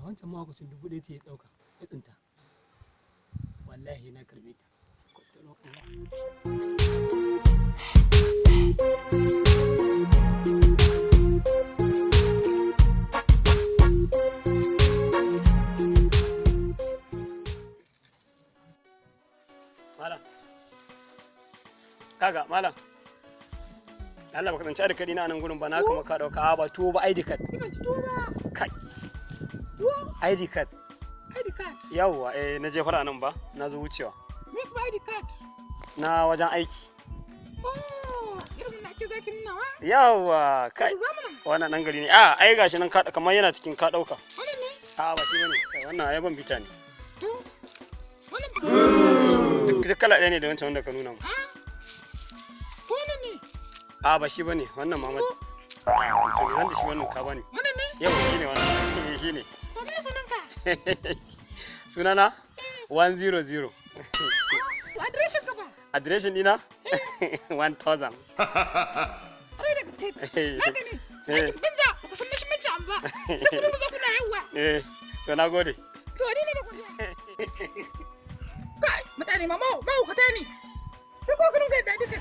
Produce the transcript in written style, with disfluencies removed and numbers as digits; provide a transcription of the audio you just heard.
wancan mahaukacin 1000 ce ya ɗauka ya tsinta wallahi na karbe ta malam kaga malam Allah baka tsanci ID card ina nan gurin ba na kuma ka dauka ba tuwo ba ID card kai ID card yawwa na je fara nan ba na zo wucewa me kuma ID card na wajen aiki irin na ke zaki nuna wa yawwa kai wannan dan gari ne ai gashi nan kamar yana cikin ka dauka wannan ne ba shi bane kai wannan ai ban bita ne to wannan duk kala ɗaya ne da wancan wanda ka nuna mu wannan ne ba shi bane wannan Muhammad to zan da shi wannan ka bani wannan ne yawa shine wannan shine to me sunanka sunana 100 adireshin ka ba adireshin dina 1000 ai da gaske haka ne aikin banza ku san mishi mace ba sai ku zo kuna yawa to nagode to ni ne da godiya kai mutane ma ku ta ne sai ko kun ga dadi kai